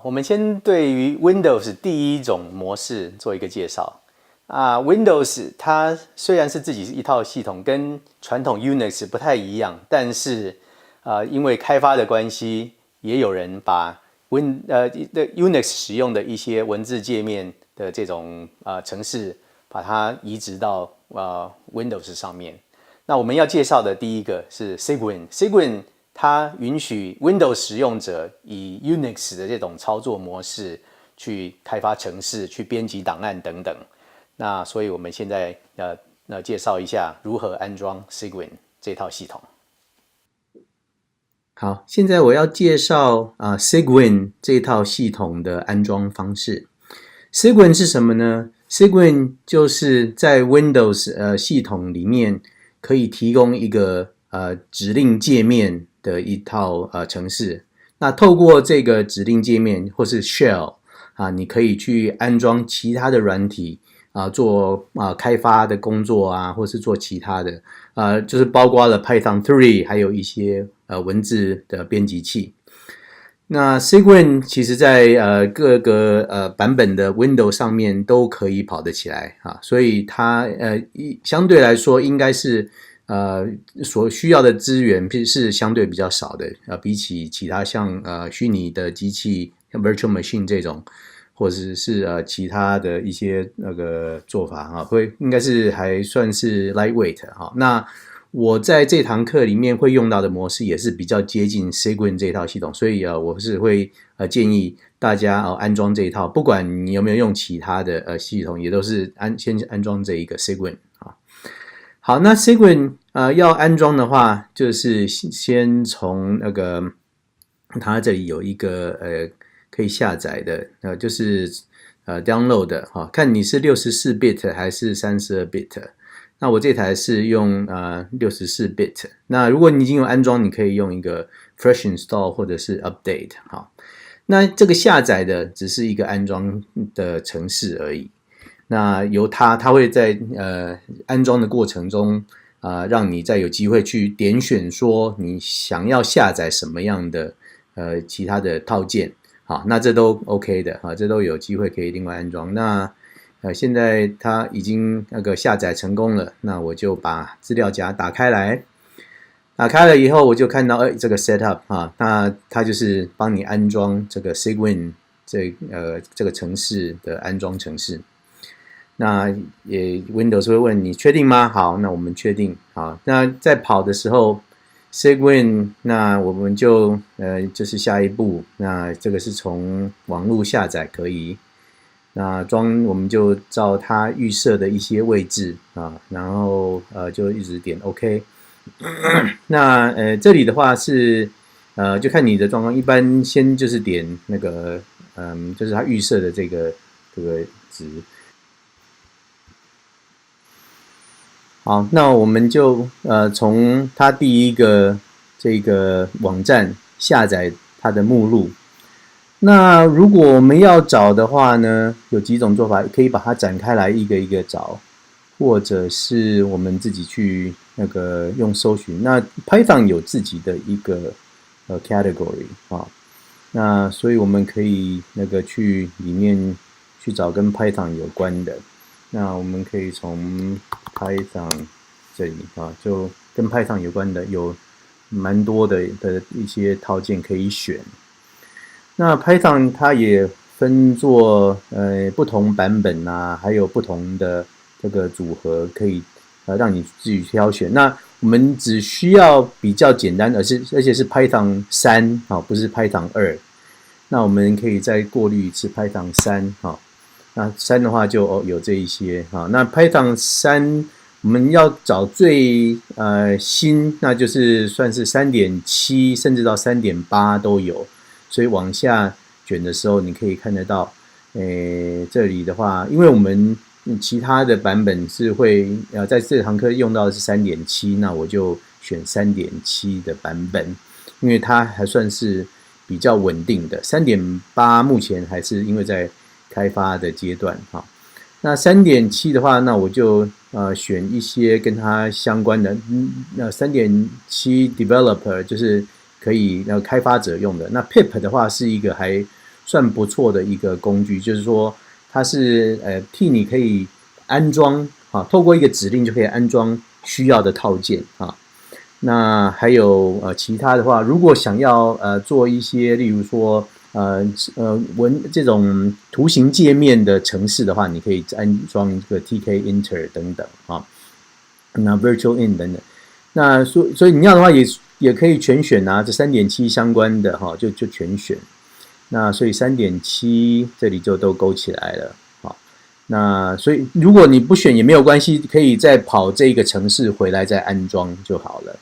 我们先对于 Windows 第一种模式做一个介绍。Windows 它虽然是自己一套系统，跟传统 Unix 不太一样，但是因为开发的关系，也有人把Unix 使用的一些文字界面的这种程式，把它移植到Windows 上面。那我们要介绍的第一个是 Cygwin。Cygwin 它允许 Windows 使用者以 Unix 的这种操作模式去开发程式、去编辑档案等等。那所以我们现在介绍一下如何安装 Cygwin 这套系统。好，现在我要介绍Cygwin 这套系统的安装方式。Cygwin 是什么呢？ Cygwin 就是在 Windows 系统里面可以提供一个指令界面的一套程式。那透过这个指令界面或是 Shell 你可以去安装其他的软体做开发的工作或是做其他的就是包括了 Python 3， 还有一些文字的编辑器。那 Cygwin 其实在各个版本的 Windows 上面都可以跑得起来所以它相对来说应该是所需要的资源是相对比较少的比起其他像虚拟的机器像 Virtual Machine 这种，或者是其他的一些那个做法应该是还算是 lightweight 那我在这堂课里面会用到的模式也是比较接近 Cygwin 这套系统，所以我是会建议大家安装这一套，不管你有没有用其他的系统，也都是先安装这一个 Cygwin。好，那 Cygwin 要安装的话，就是先从那个它这里有一个可以下载的就是download 的看你是64 bit 还是32 bit。那我这台是用64 bit。那如果你已经有安装，你可以用一个 fresh install 或者是 update 那这个下载的只是一个安装的程式而已。那由它会在安装的过程中让你再有机会去点选说你想要下载什么样的其他的套件那这都 OK 的这都有机会可以另外安装。那现在它已经那个下载成功了，那我就把资料夹打开来。打开了以后，我就看到这个 setup 那它就是帮你安装这个 Cygwin 这个程式的安装程式。那Windows 会问你确定吗？好，那我们确定。好，那在跑的时候 Cygwin 那我们就是下一步，那这个是从网络下载可以。那我们就照它预设的一些位置然后就一直点 OK。那这里的话是就看你的状况，一般先就是点那个就是它预设的这个值。好，那我们就从它第一个这个网站下载它的目录。那如果我们要找的话呢，有几种做法，可以把它展开来一个一个找，或者是我们自己去那个用搜寻。那 Python 有自己的一个category 那所以我们可以那个去里面去找跟 Python 有关的。那我们可以从 Python 这里就跟 Python 有关的有蛮多的一些套件可以选。那 Python 它也分作不同版本还有不同的这个组合，可以让你自己挑选。那我们只需要比较简单，而且是 Python 3不是 Python 2。那我们可以再过滤一次 Python 3那3的话就有这一些那 Python 3我们要找最新，那就是算是 3.7 甚至到 3.8 都有。所以往下卷的时候，你可以看得到，这里的话，因为我们其他的版本是会在这堂课用到的是 3.7， 那我就选 3.7 的版本，因为它还算是比较稳定的。3.8 目前还是因为在开发的阶段那 3.7 的话，那我就选一些跟它相关的那 3.7 developer 就是可以开发者用的。那 pip 的话是一个还算不错的一个工具，就是说它是替你可以安装透过一个指令就可以安装需要的套件那还有其他的话，如果想要做一些，例如说这种图形界面的程式的话，你可以安装一个 tkinter 等等那 virtual in 等等。那所以你要的话也可以全选这 3.7 相关的就全选。那所以 3.7 这里就都勾起来了那所以如果你不选也没有关系，可以再跑这个程式回来再安装就好了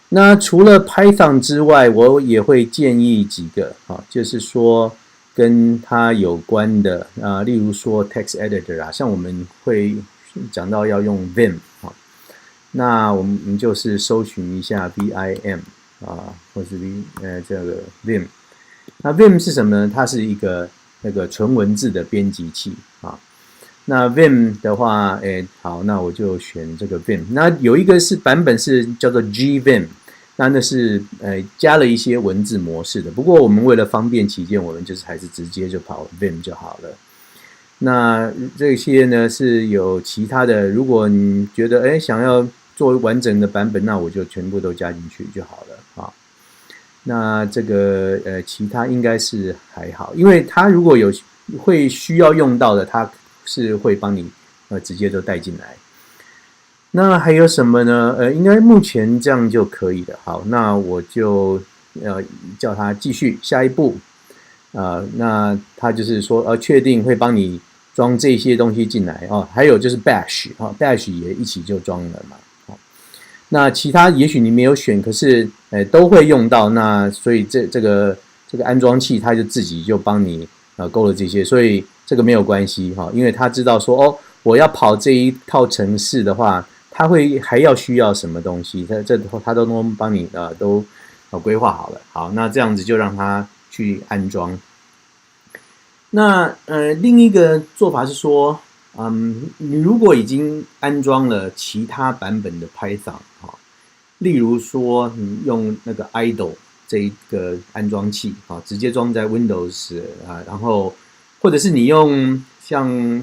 那除了 Python 之外，我也会建议几个就是说跟它有关的例如说 text editor 像我们会讲到要用 Vim 那我们就是搜寻一下 Vim 或是这个 Vim。那 Vim 是什么呢？它是一个那个纯文字的编辑器那 Vim 的话，好，那我就选这个 Vim。那有一个版本是叫做 GVim， 那是加了一些文字模式的。不过我们为了方便起见，我们就是还是直接就跑 Vim 就好了。那这些呢是有其他的，如果你觉得想要做完整的版本，那我就全部都加进去就好了那这个其他应该是还好，因为它如果有会需要用到的，它是会帮你直接就带进来。那还有什么呢？应该目前这样就可以了。好，那我就叫它继续下一步。那它就是说确定会帮你装这些东西进来还有就是 Bash Bash 也一起就装了嘛。那其他也许你没有选，可是都会用到。那所以这个安装器它就自己就帮你勾了这些，所以这个没有关系因为它知道说我要跑这一套程式的话，它还要需要什么东西，它都能帮你都规划好了。好，那这样子就让它去安装。那另一个做法是说，你如果已经安装了其他版本的 Python 例如说你用那个 idle 这一个安装器直接装在 Windows 然后或者是你用像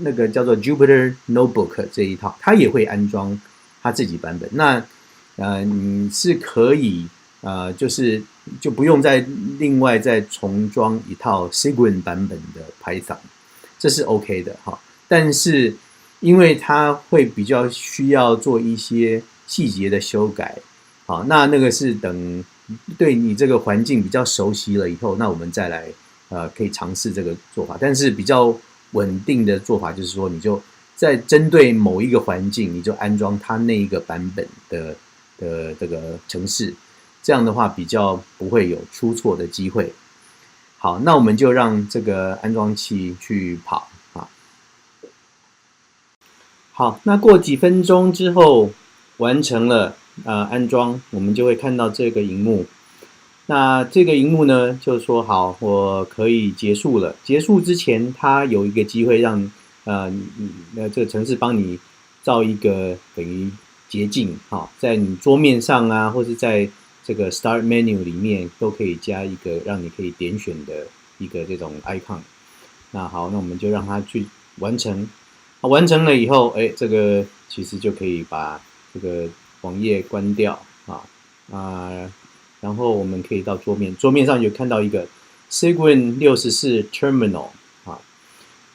那个叫做 Jupyter Notebook 这一套，它也会安装它自己版本。那你是可以就不用再另外再重装一套 Cygwin 版本的 Python， 这是 OK 的但是因为它会比较需要做一些细节的修改那个是等对你这个环境比较熟悉了以后，那我们再来可以尝试这个做法。但是比较稳定的做法就是说，你就在针对某一个环境，你就安装它那一个版本的这个程式，这样的话比较不会有出错的机会。好，那我们就让这个安装器去跑好，那过几分钟之后完成了安装，我们就会看到这个荧幕。那这个荧幕呢，就是说好，我可以结束了。结束之前，它有一个机会让这个程式帮你造一个等于捷径在你桌面上或是在这个 Start Menu 里面都可以加一个让你可以点选的一个这种 icon。那好，那我们就让它去完成。完成了以后，这个其实就可以把这个网页关掉然后我们可以到桌面上有看到一个 Cygwin 64 Terminal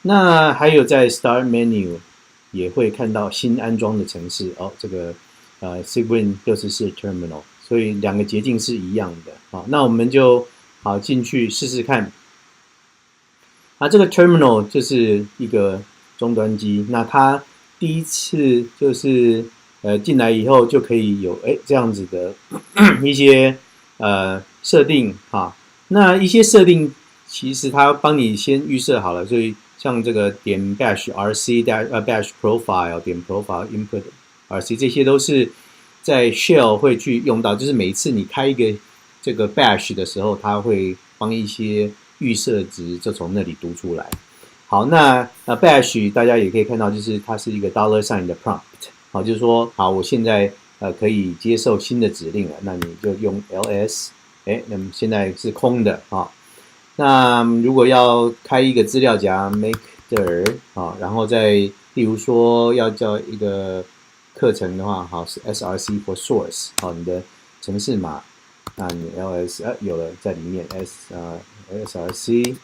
那还有在 Start Menu 也会看到新安装的程式这个Cygwin 64 Terminal， 所以两个捷径是一样的那我们就好进去试试看。这个 Terminal 就是一个终端机，那它第一次就是进来以后就可以有这样子的一些设定那一些设定其实它帮你先预设好了，所以像这个点 bash rc bash profile 点 profile input rc 这些都是在 shell 会去用到，就是每一次你开一个这个 bash 的时候，它会帮一些预设值就从那里读出来。好，那bash 大家也可以看到，就是它是一个 $sign 的 prompt， 就是说好，我现在可以接受新的指令了，那你就用 ls， 那么现在是空的那如果要开一个资料夹 maker 啊，然后再例如说要叫一个课程的话，好是 src for source， 好，你的程式码，那你 ls 有了在里面 src，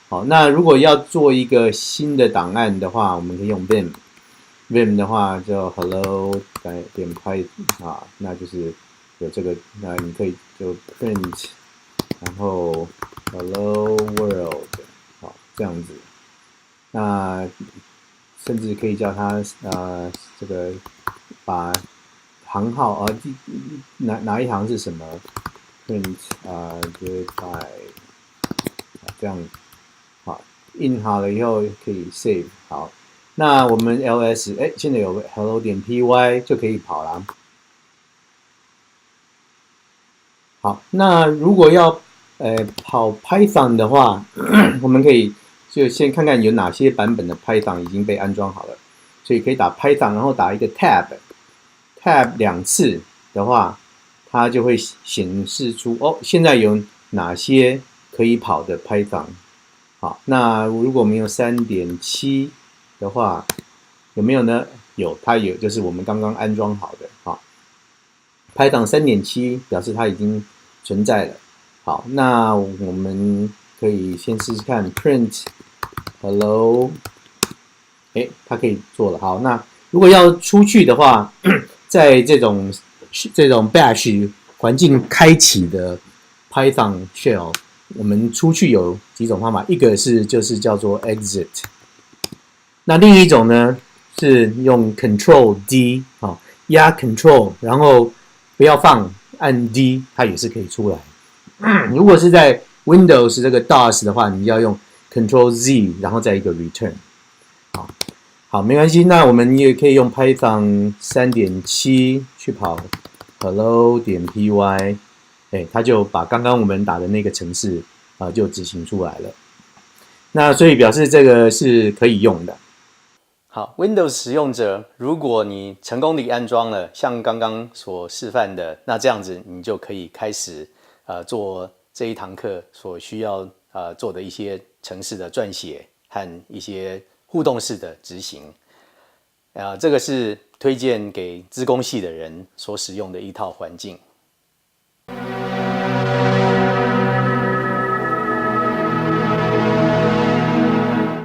好，那如果要做一个新的档案的话，我们可以用 vim 的话就 hello 点 py 啊，那就是有这个，那你可以就 print， 然后 hello world， 好，这样子。那甚至可以叫它这个把行号哪一行是什么 print goodbye， 这样好，印好了以后可以 save 好。那我们 ls 现在有个 hello 点 py 就可以跑了。好，那如果要跑 Python 的话，我们可以就先看看有哪些版本的 Python 已经被安装好了，所以可以打 Python， 然后打一个 tab 2次的话，它就会显示出现在有哪些可以跑的 Python。好，那如果我们用 3.7 的话，有没有呢？有，它有，就是我们刚刚安装好的。好 ，Python 3.7 表示它已经存在了。好，那我们可以先试试看 print hello， 它可以做了。好，那如果要出去的话，在这种 bash 环境开启的 Python shell， 我们出去有几种方法，一个就是叫做 exit， 那另一种呢是用 Control D 压 Control， 然后不要放按 D， 它也是可以出来。如果是在 Windows 这个 DOS 的话，你要用 Control Z， 然后再一个 Return。好，没关系。那我们也可以用 Python 3.7 去跑 hello 点 py， 它就把刚刚我们打的那个程式就执行出来了。那所以表示这个是可以用的。好 ，Windows 使用者，如果你成功地安装了像刚刚所示范的，那这样子你就可以开始做这一堂课所需要做的一些程式的撰写和一些互动式的执行。这个是推荐给资工系的人所使用的一套环境。